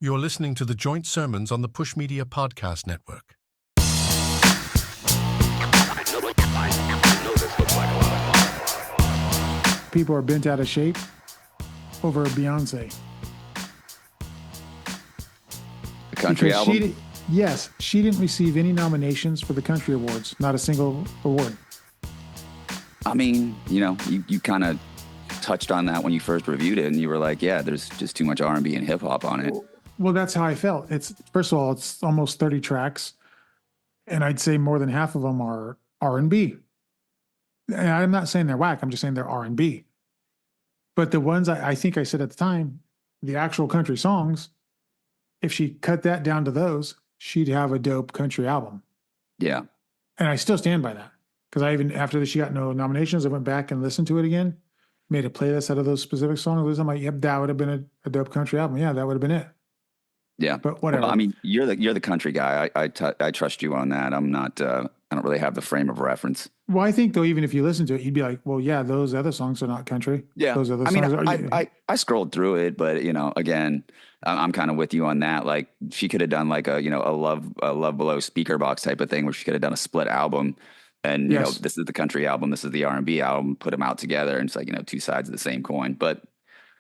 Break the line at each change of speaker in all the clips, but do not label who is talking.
You're listening to the Joint Sermons on the Push Media Podcast Network.
People are bent out of shape over Beyonce.
The country
Because
album?
she didn't receive any nominations for the country awards, not a single award.
I mean, you kind of touched on that when you first reviewed it, and you were like, yeah, there's just too much R&B and hip-hop on it.
Well, that's how I felt. First of all, it's almost 30 tracks, and I'd say more than half of them are R&B. And I'm not saying they're whack. I'm just saying they're R&B. But the ones I think I said at the time, the actual country songs, if she cut that down to those, she'd have a dope country album.
Yeah.
And I still stand by that. Because after she got no nominations, I went back and listened to it again, made a playlist out of those specific songs. I'm like, yep, that would have been a dope country album. Yeah, that would have been it.
Yeah.
But whatever.
Well, I mean, you're the country guy. I trust you on that. I'm not, I don't really have the frame of reference.
Well, I think, though, even if you listen to it, you'd be like, well, yeah, those other songs are not country.
Yeah.
Those other
I mean,
songs are.
I scrolled through it, but, again, I'm kind of with you on that. Like, she could have done like a Love Below speaker box type of thing where she could have done a split album. And,
Yes.
this is the country album, this is the R&B album, put them out together. And it's like, two sides of the same coin. But,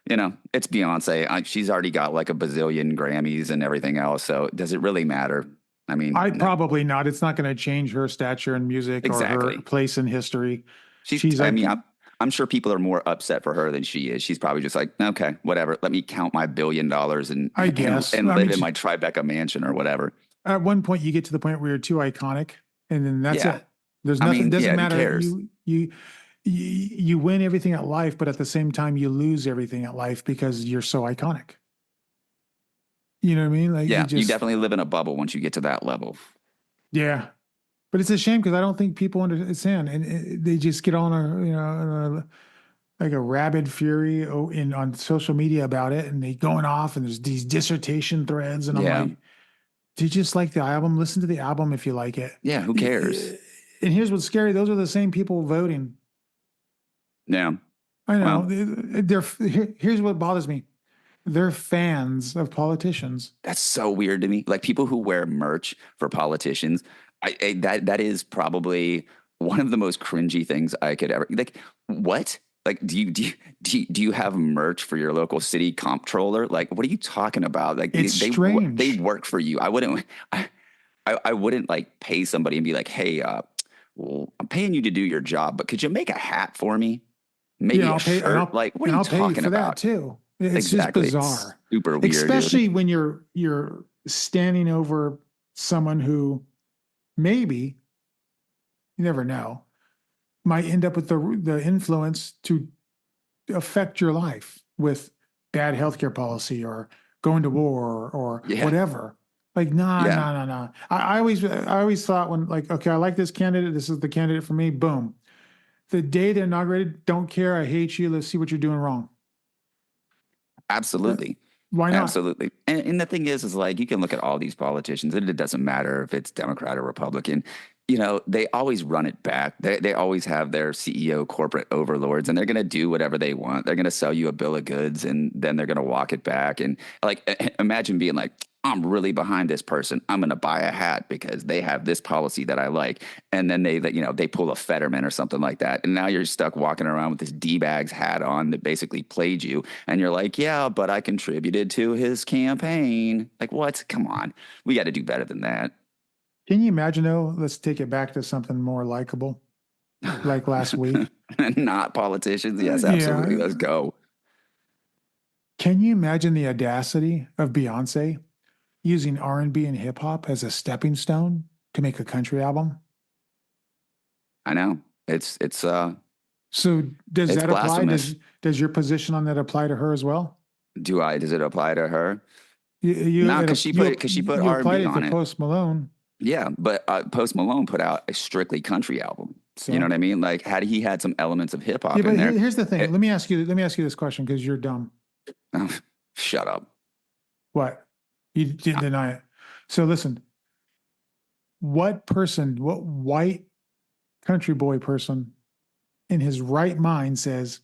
it's Beyonce. She's already got like a bazillion Grammys and everything else. So does it really matter? I mean,
Probably not. It's not going to change her stature in music
Exactly.
or her place in history.
I'm sure people are more upset for her than she is. She's probably just like, okay, whatever. Let me count my $1 billion and live in my Tribeca mansion or whatever.
At one point, you get to the point where you're too iconic, and then that's
Yeah.
it. There's nothing. Doesn't
who
matter.
cares?
You win everything at life, but at the same time, you lose everything at life because you're so iconic. You know what I mean? Like,
Yeah, you definitely live in a bubble once you get to that level.
Yeah, but it's a shame because I don't think people understand, and they just get on like a rabid fury on social media about it, and they going off, and there's these dissertation threads, and I'm like, do you just like the album? Listen to the album if you like it.
Yeah, who cares?
And here's what's scary: those are the same people voting.
Yeah,
I know. Here's what bothers me: they're fans of politicians.
That's so weird to me. Like people who wear merch for politicians, that is probably one of the most cringy things I could ever like. What? Like, do you have merch for your local city comptroller? Like, what are you talking about? Like,
it's strange.
They work for you. I wouldn't like pay somebody and be like, hey, well, I'm paying you to do your job, but could you make a hat for me? Maybe a shirt. Like, what are you talking about?
That too. It's
exactly.
just bizarre.
It's super weird.
Especially when you're standing over someone who maybe, you never know, might end up with the influence to affect your life with bad healthcare policy or going to war or whatever. Like, nah. I always thought when, like, okay, I like this candidate. This is the candidate for me. Boom. The day they're inaugurated, don't care. I hate you. Let's see what you're doing wrong.
Absolutely.
Why not?
Absolutely. And the thing is like, you can look at all these politicians, and it doesn't matter if it's Democrat or Republican. They always run it back. They always have their CEO corporate overlords, and they're going to do whatever they want. They're going to sell you a bill of goods, and then they're going to walk it back. And like, imagine being like, I'm really behind this person. I'm going to buy a hat because they have this policy that I like. And then they pull a Fetterman or something like that. And now you're stuck walking around with this D-bags hat on that basically played you. And you're like, yeah, but I contributed to his campaign. Like, what? Come on. We got to do better than that.
Can you imagine, though? Let's take it back to something more likable, like last week.
Not politicians. Yes, absolutely. Yeah. Let's go.
Can you imagine the audacity of Beyonce using R&B and hip hop as a stepping stone to make a country album?
I know. It's
So does that apply? Does your position on that apply to her as well?
Does it apply to her?
No,
because she put R&B on it.
Post Malone.
Yeah, but Post Malone put out a strictly country album. So, you know what I mean? Like, he had some elements of hip hop in there.
Here's the thing. Let me ask you this question because you're dumb.
Shut up.
What? You didn't deny it. So listen. What white country boy person in his right mind says,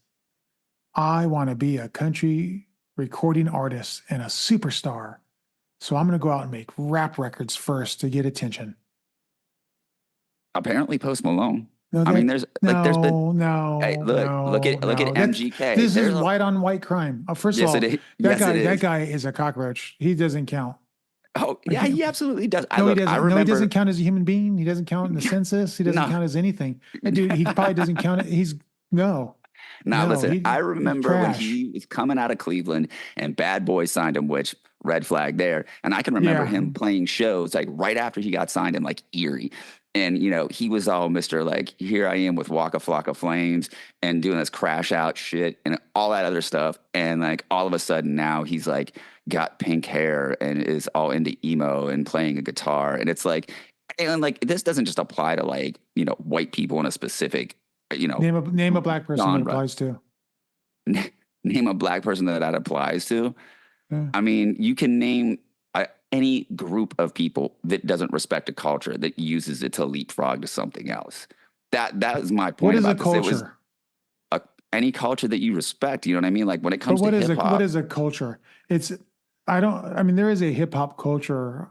I want to be a country recording artist and a superstar So I'm going to go out and make rap records first to get attention.
Apparently, Post Malone.
No,
I mean, there's been.
no,
Hey, look at MGK.
This is
There's a,
white on white crime. First of
yes,
all,
it is. Yes, it
that
is.
guy is a cockroach. He doesn't count.
Oh,
Like
yeah, he absolutely does.
no, he
I
doesn't. No, he
remember.
doesn't count as a human being. He doesn't count in the census. He doesn't
No,
count as anything. That dude, he probably doesn't count it. No,
now listen. I
he's
remember when
trash.
he was coming out of Cleveland and Bad Boy signed him, which red flag there. And I can remember
Yeah,
him playing shows like right after he got signed in like Erie. And he was all Mr. like, here I am with Waka Flocka Flames and doing this crash out shit and all that other stuff. And like all of a sudden now he's like got pink hair and is all into emo and playing a guitar. And it's like, and like this doesn't just apply to like, white people in a specific,
name a black person that
genre.
applies to.
Name a black person that applies to.
Yeah.
I mean, you can name any group of people that doesn't respect a culture that uses it to leapfrog to something else. That is my point.
What is
about
a culture?
This. It was any culture that you respect. You know what I mean? Like when it comes to hip hop.
What is a culture? I mean, there is a hip hop culture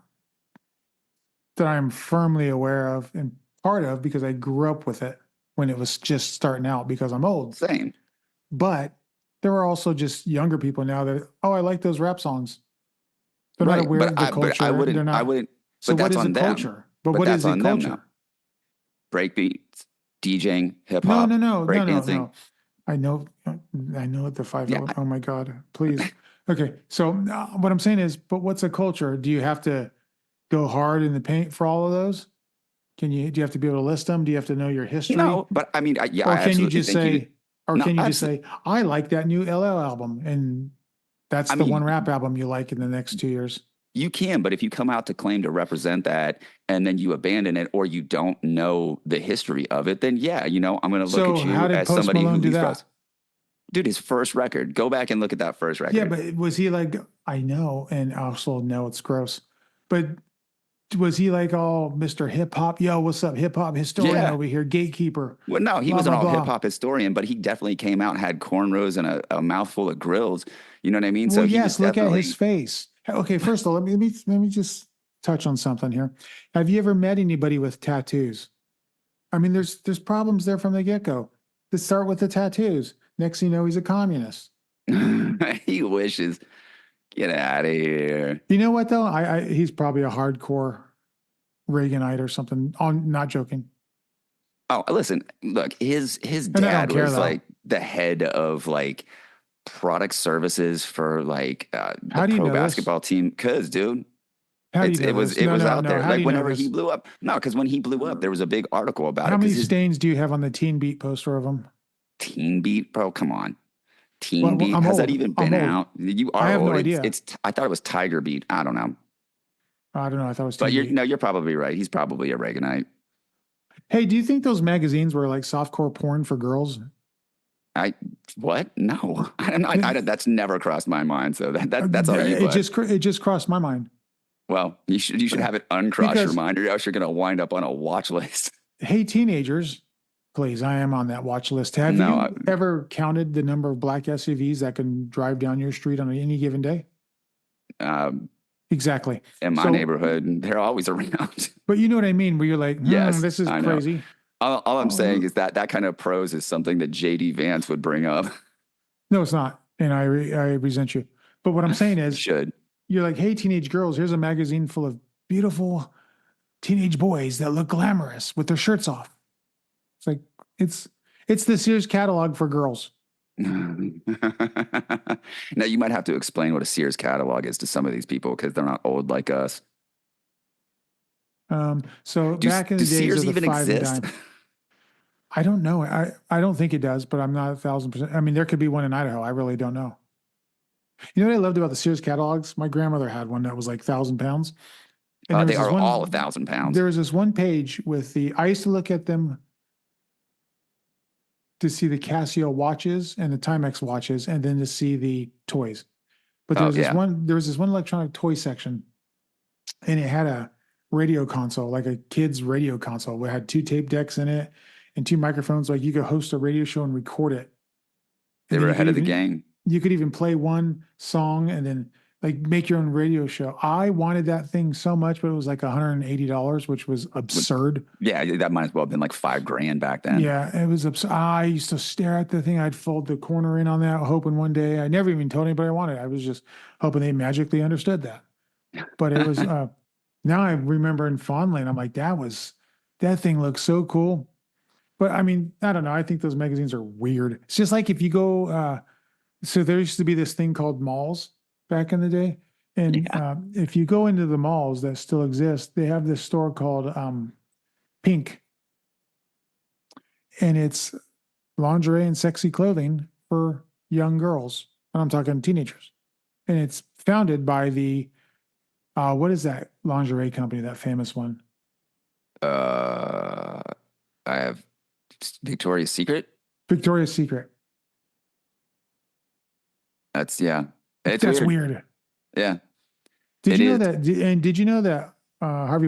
that I'm firmly aware of and part of because I grew up with it when it was just starting out because I'm old.
Same.
But there are also just younger people now that, I like those rap songs. They're not aware of the culture.
I wouldn't.
So
but
what
that's
is a
on them.
culture? But what is a culture?
Breakbeats, DJing, hip hop.
No. I know what the five.
Yeah.
Oh my God! Please. Okay. So what I'm saying is, but what's a culture? Do you have to go hard in the paint for all of those? Do you have to be able to list them? Do you have to know your history?
No, but I mean,
Or can you just say, I like that new LL album, and that's the one rap album you like in the next 2 years?
You can, but if you come out to claim to represent that and then you abandon it or you don't know the history of it, then yeah, I'm going to look at you
how did
as
Post
somebody
Malone
who
do that?
Dude, his first record. Go back and look at that first record.
Yeah, but was he like, I know, and also know it's gross, but was he like all Mr. Hip Hop? Yo, what's up, hip hop historian over here, gatekeeper?
Well, no, he wasn't all hip hop historian, but he definitely came out and had cornrows and a mouthful of grills. You know what I mean?
Well, so yes, look at his face. Okay, first of all, let me just touch on something here. Have you ever met anybody with tattoos? I mean, there's problems there from the get-go. Let's start with the tattoos. Next thing you know, he's a communist.
He wishes. Get out of here.
You know what though? He's probably a hardcore Reaganite or something. I'm not joking.
Oh, listen, look, his dad was like the head of like product services for like the pro basketball team. Cause dude, it was out there. Like whenever he blew up. No, because when he blew up, there was a big article about it.
How many stains do you have on the Teen Beat poster of him?
Teen Beat, bro, come on. Teen Beat, has that even been out? You are.
I have no idea.
I thought it was Tiger Beat. I don't know.
I don't know. I thought it was.
But you're probably right. He's probably a Reaganite.
Hey, do you think those magazines were like softcore porn for girls?
What? No, I that's never crossed my mind. So that's all you.
It just crossed my mind.
Well, you should have it uncross your mind, or else you're going to wind up on a watch list.
Hey, teenagers, please, I am on that watch list. Have you ever counted the number of black SUVs that can drive down your street on any given day? Exactly.
In my neighborhood, they're always around.
But you know what I mean? Where you're like, yes, this is crazy.
All I'm saying is that kind of prose is something that JD Vance would bring up.
No, it's not. And I resent you. But what I'm saying is, you're like, hey, teenage girls, here's a magazine full of beautiful teenage boys that look glamorous with their shirts off. It's like, it's the Sears catalog for girls.
Now you might have to explain what a Sears catalog is to some of these people because they're not old like us.
So back in the days
Sears
of the
even
5 and
exist?
dime, I don't know. I don't think it does, but I'm not 1,000%. I mean, there could be one in Idaho. I really don't know. You know what I loved about the Sears catalogs? My grandmother had one that was like 1,000 pounds.
And they are all 1,000 pounds.
There was this one page with I used to look at them to see the Casio watches and the Timex watches, and then to see the toys. But there was this one electronic toy section, and it had a radio console, like a kid's radio console. It had 2 tape decks in it and 2 microphones. Like you could host a radio show and record it.
They were ahead of the game.
You could even play one song and then like make your own radio show. I wanted that thing so much, but it was like $180, which was absurd.
Yeah, that might as well have been like $5,000 back then.
Yeah, it was absurd. I used to stare at the thing. I'd fold the corner in on that, hoping one day. I never even told anybody I wanted it. I was just hoping they magically understood that. But it was now I remember in fondly, and I'm like, that thing looks so cool. But I mean, I don't know. I think those magazines are weird. It's just like if you go, so there used to be this thing called malls back in the day. And
Yeah.
if you go into the malls that still exist, they have this store called Pink, and it's lingerie and sexy clothing for young girls. And I'm talking teenagers. And it's founded by the, what is that lingerie company, that famous one?
I have Victoria's Secret.
Victoria's Secret.
That's It's
That's
weird.
weird.
Yeah.
Did
It
you know
is.
that? And did you know that not Harvey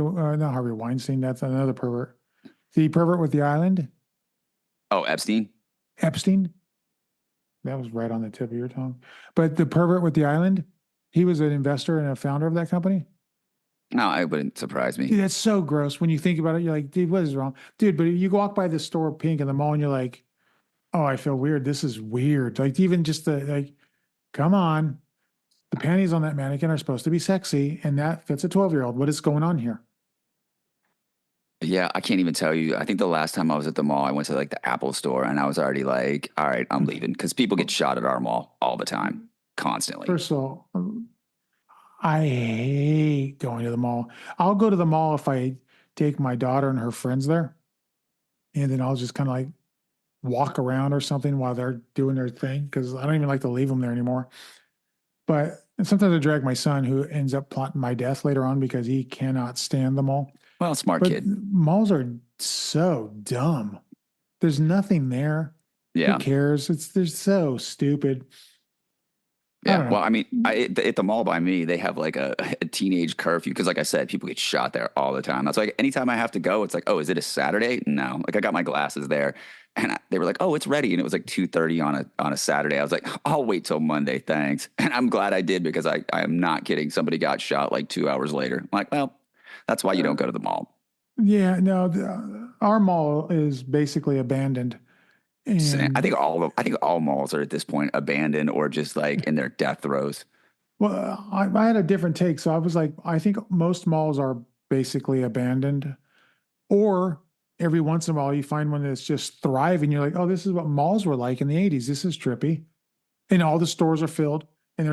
Weinstein, that's another pervert. The pervert with the island,
Oh, Epstein.
Epstein. That was right on the tip of your tongue. But the pervert with the island, he was an investor and a founder of that company.
No, it wouldn't surprise me.
Dude, that's so gross. When you think about it, you're like, dude, what is wrong? Dude, but you walk by the store Pink in the mall and you're like, oh, I feel weird. This is weird. Like even just come on. The panties on that mannequin are supposed to be sexy, and that fits a 12-year-old. What is going on here?
Yeah, I can't even tell you. I think the last time I was at the mall, I went to like the Apple store and I was already like, all right, I'm leaving because people get shot at our mall all the time, constantly.
First of all, I hate going to the mall. I'll go to the mall if I take my daughter and her friends there, and then I'll just kind of like walk around or something while they're doing their thing because I don't even like to leave them there anymore. But and sometimes I drag my son, who ends up plotting my death later on because he cannot stand the mall.
Well, smart
But
kid.
malls are so dumb. There's nothing there.
Yeah.
Who cares? They're so stupid. I
Yeah.
don't know.
Well, I mean, at the mall by me, they have like a teenage curfew because, like I said, people get shot there all the time. That's like anytime I have to go, it's like, oh, is it a Saturday? No. Like I got my glasses there, and they were like, oh, it's ready, and it was like 2:30 on a Saturday. I was like, I'll wait till Monday, thanks. And I'm glad I did because I am not kidding. Somebody got shot like 2 hours later. I'm like, well, that's why you don't go to the mall.
Yeah, no, our mall is basically abandoned. And
I think all malls are at this point abandoned or just like in their death throes.
well, I had a different take. So I was like, I think most malls are basically abandoned, or every once in a while you find one that's just thriving. You're like, oh, this is what malls were like in the 80s. This is trippy. And all the stores are filled. And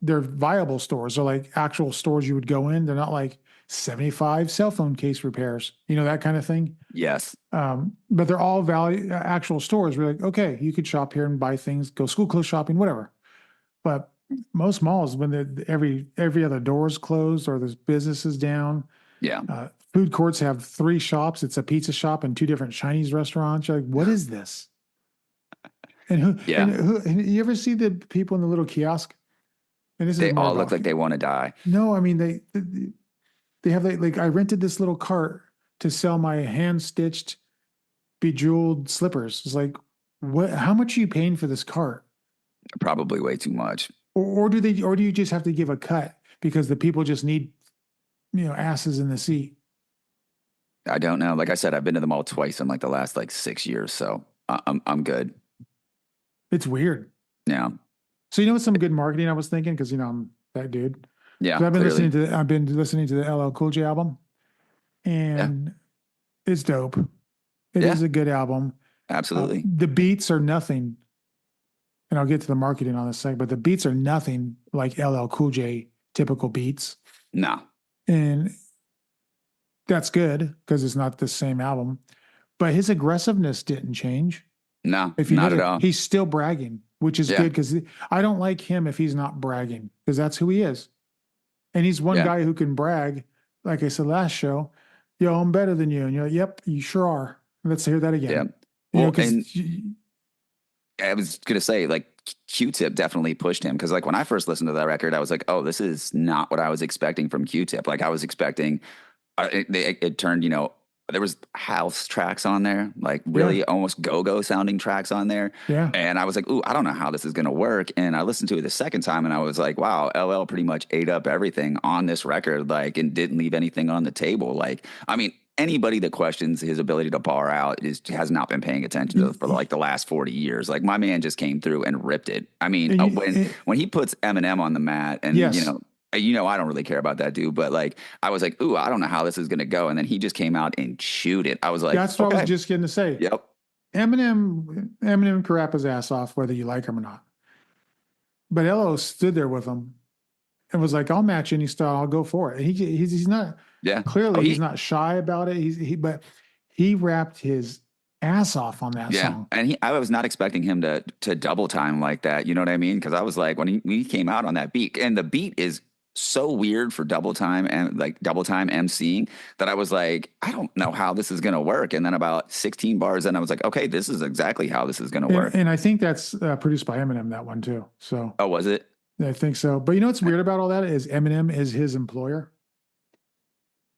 they're viable stores. They're like actual stores you would go in. They're not like 75 cell phone case repairs, that kind of thing.
Yes.
But they're all actual stores. We're like, okay, you could shop here and buy things, go school clothes shopping, whatever. But most malls, when every other door is closed or there's businesses down,
Yeah.
food courts have 3 shops. It's a pizza shop and 2 different Chinese restaurants. You're like, what is this? And
Yeah.
and you ever see the people in the little kiosk? And this
They
is more
all
about,
look like they want to die.
no, I mean they have like I rented this little cart to sell my hand stitched bejeweled slippers. It's like, what? How much are you paying for this cart?
Probably way too much.
Or do you just have to give a cut because the people just need asses in the seat?
I don't know. Like I said, I've been to the mall twice in like the last like 6 years, so I'm good.
It's weird.
Yeah.
So what's some good marketing I was thinking, because I'm that dude.
Yeah.
So I've been
Clearly.
listening to the LL Cool J album, and it's dope. It
Yeah.
is a good album.
Absolutely.
The beats are nothing, and I'll get to the marketing on this second, but the beats are nothing like LL Cool J typical beats.
No.
And that's good because it's not the same album. But his aggressiveness didn't change.
No.
If you
Not
know,
at all.
he's still bragging, which is
Yeah.
good because I don't like him if he's not bragging, because that's who he is. And he's one
Yeah.
guy who can brag. Like I said last show, yo, I'm better than you. And you're like, yep, you sure are. Let's hear that again.
Yeah. Well, and I was gonna say, like, Q-Tip definitely pushed him because, like, when I first listened to that record, I was like, "Oh, this is not what I was expecting from Q-Tip." Like, I was expecting it turned, there was house tracks on there, like really almost go-go sounding tracks on there.
Yeah.
And I was like, ooh, I don't know how this is going to work. And I listened to it the second time and I was like, wow, LL pretty much ate up everything on this record, like, and didn't leave anything on the table. Like, I mean, anybody that questions his ability to bar out has not been paying attention to for like the last 40 years. Like, my man just came through and ripped it. I mean, when he puts Eminem on the mat and,
Yes.
I don't really care about that dude, but like, I was like, ooh, I don't know how this is going to go. And then he just came out and chewed it. I was like,
That's what I was just going to say.
Yep.
Eminem can rap his ass off whether you like him or not. But LO stood there with him and was like, I'll match any style. I'll go for it. He's not, clearly he's not shy about it. But he rapped his ass off on that song.
And I was not expecting him to double time like that. You know what I mean? Because I was like, when he came out on that beat, and the beat is so weird for double time emceeing that I was like, I don't know how this is going to work. And then about 16 bars in, I was like, okay, this is exactly how this is going to work.
And I think that's produced by Eminem, that one too. So,
oh, was it?
I think so. But you know what's weird about all that is Eminem is his employer.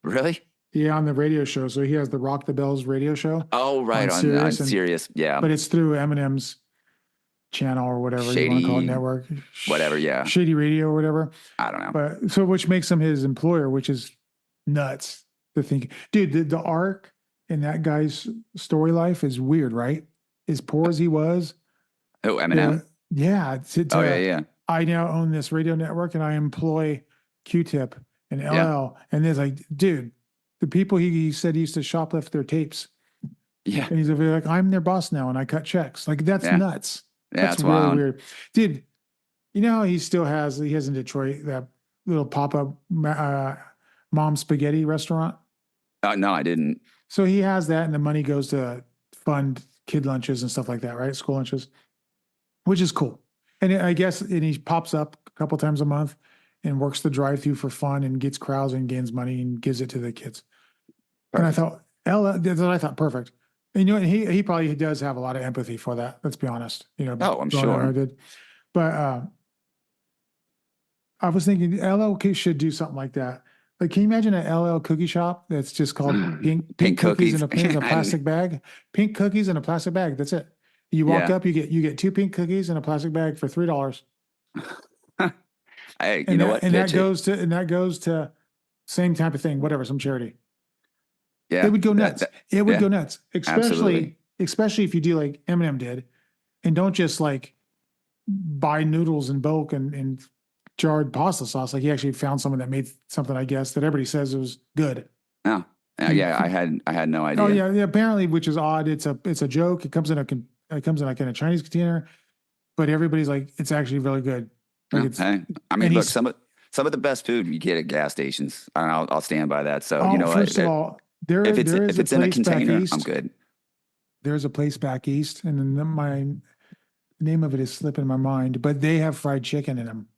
Really?
Yeah, on the radio show. So he has the Rock the Bells radio show.
Oh, right. On Sirius. Yeah.
But it's through Eminem's channel or whatever you want to call it, network.
Whatever, yeah.
Shady Radio or whatever.
I don't know.
But so which makes him his employer, which is nuts to think. Dude, the arc in that guy's story life is weird, right? As poor as he was.
Oh, Eminem?
Yeah.
Yeah.
I now own this radio network and I employ Q-Tip and LL. And there's like, dude, the people he said he used to shoplift their tapes.
Yeah.
And he's like, I'm their boss now and I cut checks. Like, that's nuts.
Yeah,
that's really
wild.
weird. Dude, you know, he has in Detroit that little pop-up mom spaghetti restaurant.
No, I didn't.
So he has that and the money goes to fund kid lunches and stuff like that, right? School lunches, which is cool. And I guess he pops up a couple times a month and works the drive-through for fun and gets crowds and gains money and gives it to the kids. Perfect. And I thought, perfect. And you know, he probably does have a lot of empathy for that. Let's be honest. You know,
I'm sure.
But I was thinking LL should do something like that. Like, can you imagine an LL cookie shop that's just called pink cookies in a plastic bag? Pink cookies in a plastic bag. That's it. You walk up, you get 2 pink cookies in a plastic bag for $3.
Hey, you know what?
And that goes to same type of thing, whatever, some charity.
Yeah.
It would go nuts. It would go nuts.
Absolutely.
Especially if you do like Eminem did and don't just like buy noodles in bulk and jarred pasta sauce. Like, he actually found someone that made something, I guess, that everybody says it was good.
Oh, yeah. I had no idea.
Oh yeah. Apparently, which is odd. It's a joke. It comes in like in a Chinese container, but everybody's like, it's actually really good. Like,
I mean, look, some of the best food you get at gas stations. I'll stand by that. So, you know,
first of all,
if it's in a container, I'm good.
There's a place back east, and then my name of it is slipping my mind, but they have fried chicken in them.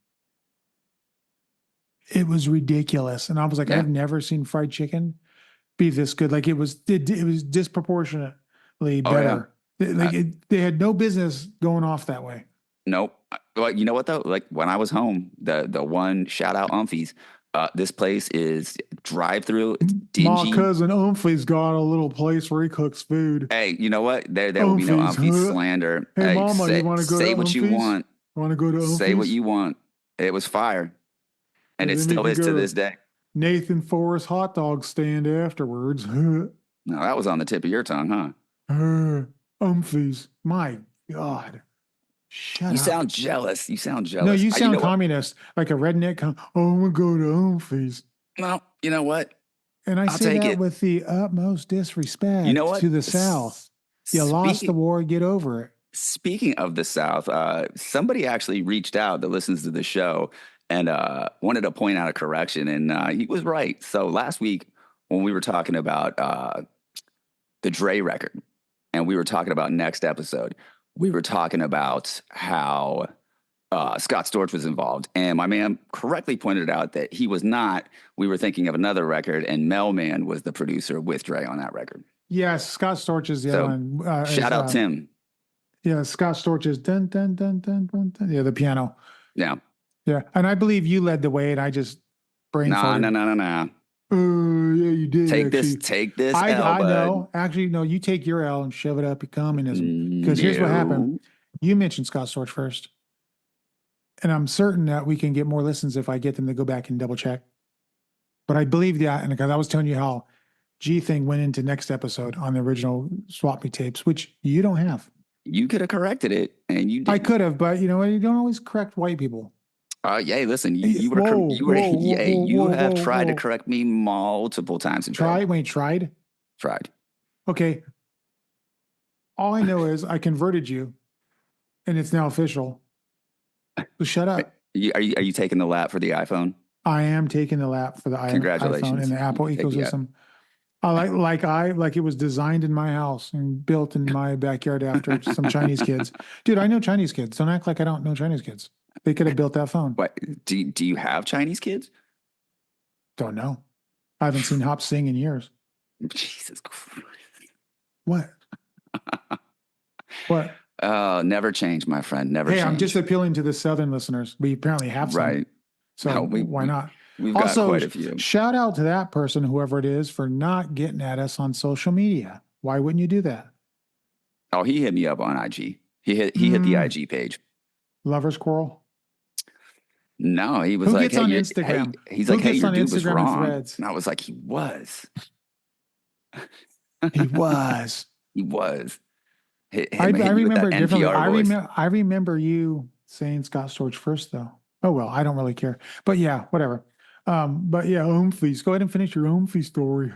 It was ridiculous, and I was like, I've never seen fried chicken be this good. Like, it was disproportionately better. They had no business going off that way.
Nope. Well, you know what though? Like, when I was home, the one, shout out Umphy's. This place is drive-through. It's dingy.
My cousin Umphy's got a little place where he cooks food.
Hey, you know what? There will be no Umphy slander.
Hey, Mama, you want to go to Umphy's?
Say what you want.
Want to go to Umphy's?
Say what you want. It was fire. And it still is to this day.
Nathan Forrest hot dog stand afterwards.
No, that was on the tip of your tongue, huh?
Umphy's. My God. Shut up.
You sound jealous.
No, you sound communist, like a redneck. I'm going to go to Umphy's.
Well, you know what?
And I'll say that with the utmost disrespect to the South. You lost the war, get over it.
Speaking of the South, somebody actually reached out that listens to the show and wanted to point out a correction, and he was right. So last week when we were talking about the Dre record, and we were talking about next episode, we were talking about how Scott Storch was involved. And my man correctly pointed out that he was not. We were thinking of another record, and Melman was the producer with Dre on that record.
Yes, Scott Storch is the other one.
Shout out Tim.
Yeah, Scott Storch is dun, dun, dun, dun, dun, dun. Yeah, the piano.
Yeah.
Yeah. And I believe you led the way, and I just brain farted.
No.
Yeah, you did actually.
Take this
I
L,
I
bud.
know. Actually, no, you take your L and shove it up your communism. Because here's what happened.
No.
You mentioned Scott Storch first. And I'm certain that we can get more listens if I get them to go back and double check. But I believe that, and because I was telling you how G thing went into next episode on the original Swap Me tapes, which you don't have.
You could have corrected it, and you
I
didn't.
could have, but you know what? You don't always correct white people.
Yeah, listen,
Whoa,
yeah, you have tried to
whoa.
correct me multiple times and failed.
Tried.
Tried.
Okay. All I know is I converted you and it's now official. So shut up.
Are you taking the lap for the iPhone?
I am taking the lap for the iPhone
Congratulations.
and the Apple
You take the
ecosystem. I like it was designed in my house and built in my backyard after some Chinese kids. Dude, I know Chinese kids. Don't act like I don't know Chinese kids. They could have built that phone.
What do you have Chinese kids?
Don't know. I haven't seen Hop sing in years.
Jesus Christ.
What? What?
Never change, my friend. Never
Hey,
change.
I'm just appealing to the Southern listeners. We apparently have some.
Right.
So
No,
why not?
We've got
Also,
quite a few.
shout out to that person, whoever it is, for not getting at us on social media. Why wouldn't you do that?
Oh, he hit me up on IG. He hit the IG page.
Lover's quarrel?
No, he was
Who
like,
gets on
hey,
Instagram?
he's
Who
like, hey,
gets
your
on
dude was
Instagram and
wrong.
Threads?
And I was like, he was.
He was.
He was.
I remember it differently.
voice.
I remember you saying Scott Storch first, though. Oh well, I don't really care. But yeah, whatever. But yeah, Umphy. Go ahead and finish your Umphy story.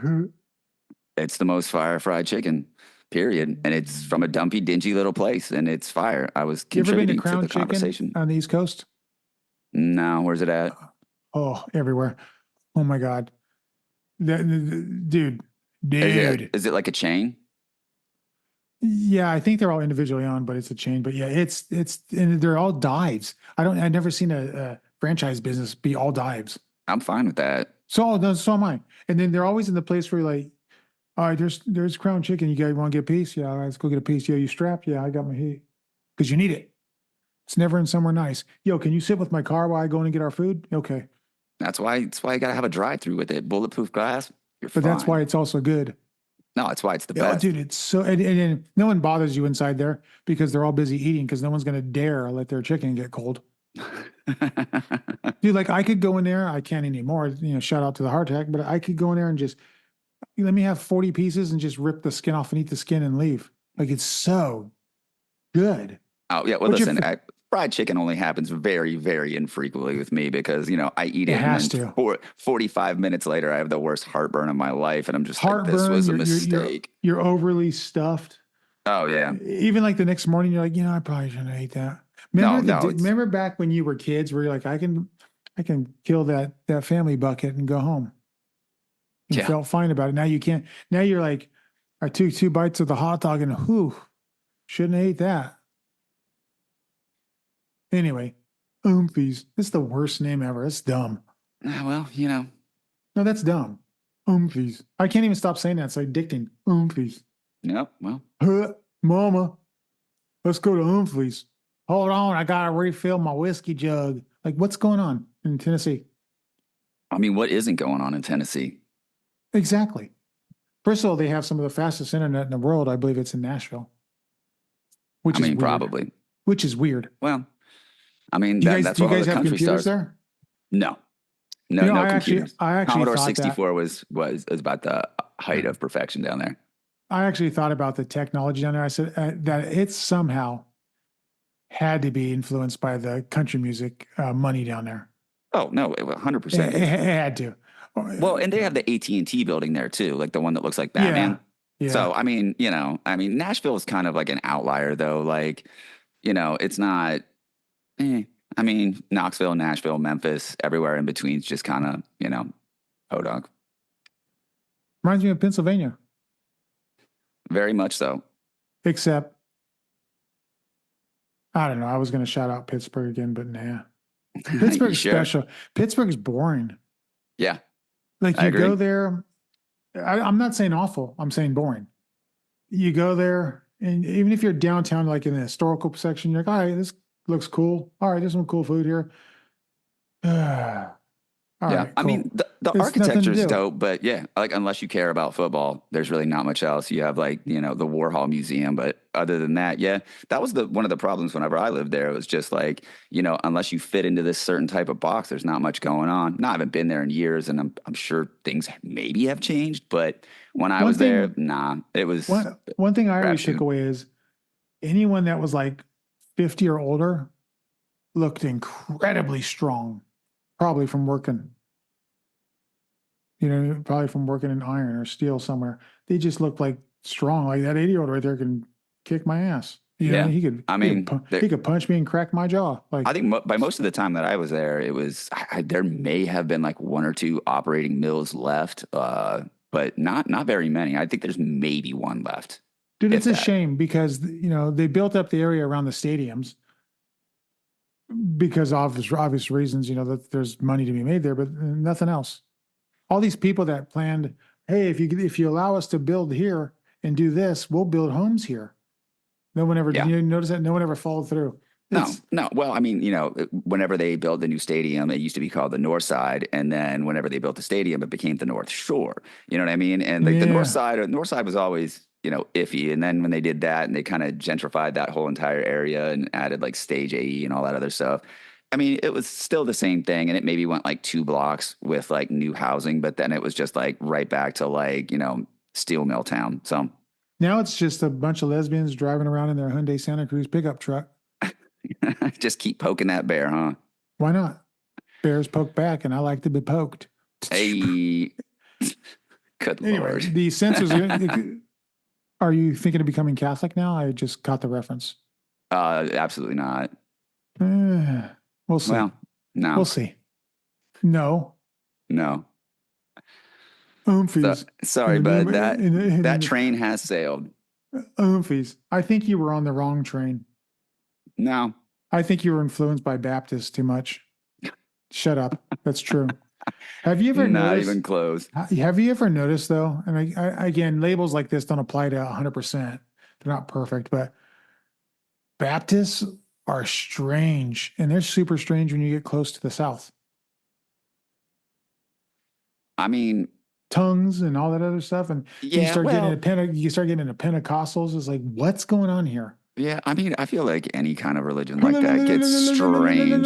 It's the most fire fried chicken, period. And it's from a dumpy, dingy little place, and it's fire. I was
You ever been to
contributing to
Crown
the
Chicken
conversation.
on the East Coast?
No, where's it at?
Oh, everywhere. Oh my God. Dude.
Is it like a chain?
Yeah, I think they're all individually owned, but it's a chain. But yeah, it's and they're all dives. I've never seen a franchise business be all dives.
I'm fine with that.
So am I. And then they're always in the place where you're like, all right, there's Crown Chicken. You guys want to get a piece? Yeah, all right, let's go get a piece. Yo, you strapped? Yeah, I got my heat. Because you need it. It's never in somewhere nice. Yo, can you sit with my car while I go in and get our food? Okay.
That's why you gotta have a drive-through with it. Bulletproof glass. You're
But
fine.
that's why it's also good.
No, that's why it's the
Yeah,
best.
dude, it's so and no one bothers you inside there because they're all busy eating because no one's gonna dare let their chicken get cold. Dude, like I could go in there, I can't anymore, shout out to the heart attack, but I could go in there and just let me have 40 pieces and just rip the skin off and eat the skin and leave. Like it's so good.
Oh yeah, well
What's your
listen, fried chicken only happens very, very infrequently with me because I eat it,
It has
and
to.
45 minutes later I have the worst heartburn of my life, and I'm just
Heartburn,
like, this was a
you're
mistake.
you're overly stuffed.
Oh yeah.
Even like the next morning, you're like, I probably shouldn't have ate that. Remember back when you were kids where you're like, I can kill that family bucket and go home. You
Yeah.
felt fine about it. Now you can't. Now you're like, I took 2 bites of the hot dog and shouldn't have ate that. Anyway, Umphy's. This is the worst name ever. It's dumb.
Well,
No, that's dumb. Umphy's. I can't even stop saying that. It's like addicting. Umphy's.
Yep. Well,
Mama, let's go to Umphy's. Hold on, I gotta refill my whiskey jug. Like, what's going on in Tennessee?
I mean, what isn't going on in Tennessee?
Exactly. First of all, they have some of the fastest internet in the world. I believe it's in Nashville. Which is weird.
Probably.
Which is weird.
Well, I mean,
Do you
that's
guys
where all the
have
country
computers
stars.
there?
No, no computers.
I actually
Commodore
thought
64 was about the height of perfection down there.
I actually thought about the technology down there. I said that it somehow had to be influenced by the country music money down there.
Oh no, 100%.
It had to.
Well, and they have the AT&T building there too, like the one that looks like Batman.
Yeah.
So I mean, Nashville is kind of like an outlier though. Like, it's not. I mean, Knoxville, Nashville, Memphis, everywhere in between is just kind of, podunk.
Reminds me of Pennsylvania.
Very much so.
Except, I don't know. I was going to shout out Pittsburgh again, but nah. Pittsburgh's
Sure?
special. Pittsburgh's boring.
Yeah.
Like
I
you
agree.
go there. I'm not saying awful. I'm saying boring. You go there, and even if you're downtown, like in the historical section, you're like, all right, this looks cool. All right, there's some cool food here. All
Yeah,
right,
I
cool.
mean the
It's nothing to
architecture is
do.
dope, but yeah, like unless you care about football, there's really not much else. You have like the Warhol Museum, but other than that, yeah, that was the one of the problems whenever I lived there. It was just like unless you fit into this certain type of box, there's not much going on. Now I haven't been there in years, and I'm sure things maybe have changed, but when I
One
was there,
thing,
nah, it was
one thing I always took
crapshoot.
away is anyone that was like 50 or older looked incredibly strong, probably from working, probably from working in iron or steel somewhere. They just looked like strong. Like that 80-year-old right there can kick my ass.
Yeah,
He could,
I
he could,
mean,
he could punch me and crack my jaw. Like,
I think by most of the time that I was there, it was there may have been like one or two operating mills left, but not very many. I think there's maybe one left,
dude, it's
if
a
that.
shame because, they built up the area around the stadiums because of obvious reasons, that there's money to be made there, but nothing else. All these people that planned, hey, if you allow us to build here and do this, we'll build homes here. No one ever, did
Yeah.
you notice that? No one ever followed through.
No,
It's,
no. Well, I mean, whenever they built the new stadium, it used to be called the North Side, and then whenever they built the stadium, it became the North Shore. You know what I mean? And like the
yeah,
North Side was always iffy. And then when they did that, and they kind of gentrified that whole entire area and added like Stage AE and all that other stuff. I mean, it was still the same thing, and it maybe went like 2 blocks with like new housing, but then it was just like right back to like steel mill town. So
now it's just a bunch of lesbians driving around in their Hyundai Santa Cruz pickup truck.
just keep poking that bear, huh?
Why not? Bears poke back, and I like to be poked.
Hey, good
Anyway,
lord.
the censors. Are you thinking of becoming Catholic now? I just caught the reference.
Absolutely not.
We'll see.
Well, no,
We'll see. No,
no. So,
Umphies. In
sorry,
the name,
but that
in
train has sailed.
Umphies. I think you were on the wrong train.
No,
I think you were influenced by Baptists too much. Shut up. That's true. Have you ever
not
noticed?
even close.
Have you ever noticed though? And again, labels like this don't apply to 100%. They're not perfect, but Baptists are strange, and they're super strange when you get close to the South.
I mean,
Tongues and all that other stuff, and then
yeah, well,
you start getting into Pentecostals. It's like, what's going on here?
yeah. I mean, I feel like any kind of religion like that gets strange.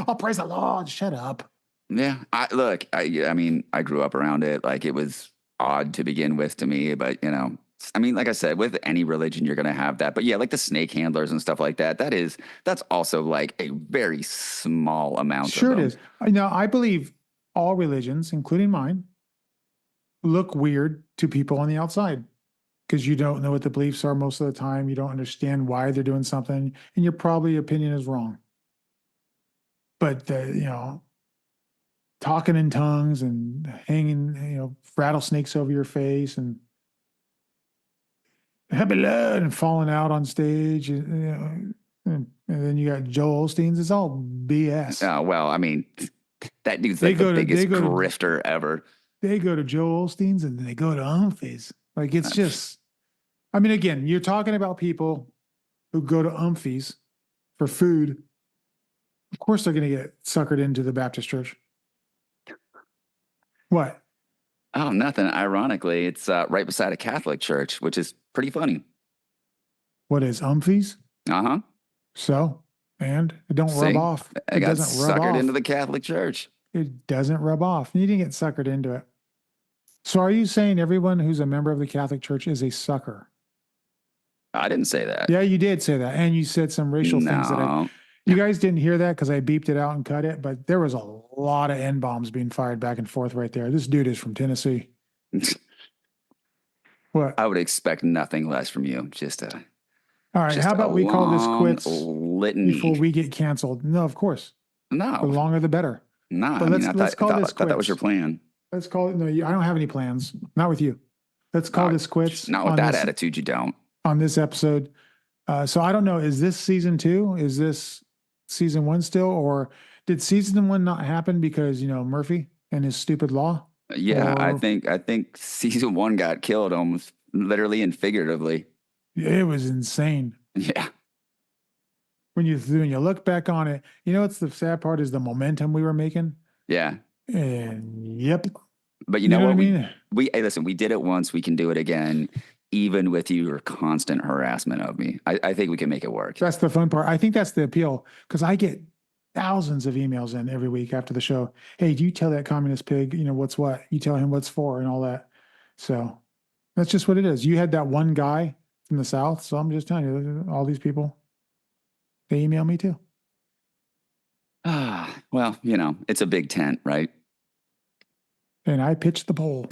Oh, praise the Lord! Shut up.
Yeah, I mean, I grew up around it. Like it was odd to begin with to me, but I mean, like I said, with any religion, you're gonna have that. But yeah, like the snake handlers and stuff like that. That's also like a very small amount of
Sure, it
them.
is. Now, I believe all religions, including mine, look weird to people on the outside because you don't know what the beliefs are most of the time. You don't understand why they're doing something, and your probably opinion is wrong. But talking in tongues and hanging, rattlesnakes over your face and blood and falling out on stage, and then you got Joel Osteen's. It's all BS.
Well, I mean, that dude's
They
like the
go to they
biggest
go to
grifter ever.
they go to Joel Osteen's and they go to Umphy's. Like it's
Pff,
just. I mean, again, you're talking about people who go to Umphy's for food. Of course, they're going to get suckered into the Baptist church. What?
Oh, nothing. Ironically, it's right beside a Catholic church, which is pretty funny.
What is Umphy's?
Uh-huh.
So, and it don't rub
See,
off.
I
It
got
doesn't rub
suckered into
off.
the Catholic Church.
It doesn't rub off. You didn't get suckered into it. So, are you saying everyone who's a member of the Catholic Church is a sucker?
I didn't say that.
Yeah, you did say that, and you said some racial things that
No.
you guys didn't hear that because I beeped it out and cut it. But there was a lot of N bombs being fired back and forth right there. This dude is from Tennessee. What?
I would expect nothing less from you. Just a
All right.
just
How
a
about we call this
long
quits before
litany.
we get canceled? No, of course. The
No.
longer the better.
No.
But
I mean,
let's call this
I thought that was your
quits.
plan.
Let's call it. No, I don't have any plans. Not with you. Let's call
Not,
this quits
not with that attitude, you don't.
on this episode. So I don't know. Is this season 2? Is this season 1 still, or did season 1 not happen because Murphy and his stupid law?
Yeah,
Or
I think season 1 got killed almost literally and figuratively.
it was insane.
Yeah.
when you look back on it, you know what's the sad part is the momentum we were making.
Yeah.
And yep.
But you
You
know
know
what?
what I mean?
Hey, listen, we did it once. We can do it again, even with your constant harassment of me. I think we can make it work.
That's the fun part. I think that's the appeal because I get thousands of emails in every week after the show. Hey, do you tell that communist pig, what's what? You tell him what's for and all that. So that's just what it is. You had that one guy from the South. So I'm just telling you, all these people, they email me too.
Well, it's a big tent, right?
And I pitched the poll.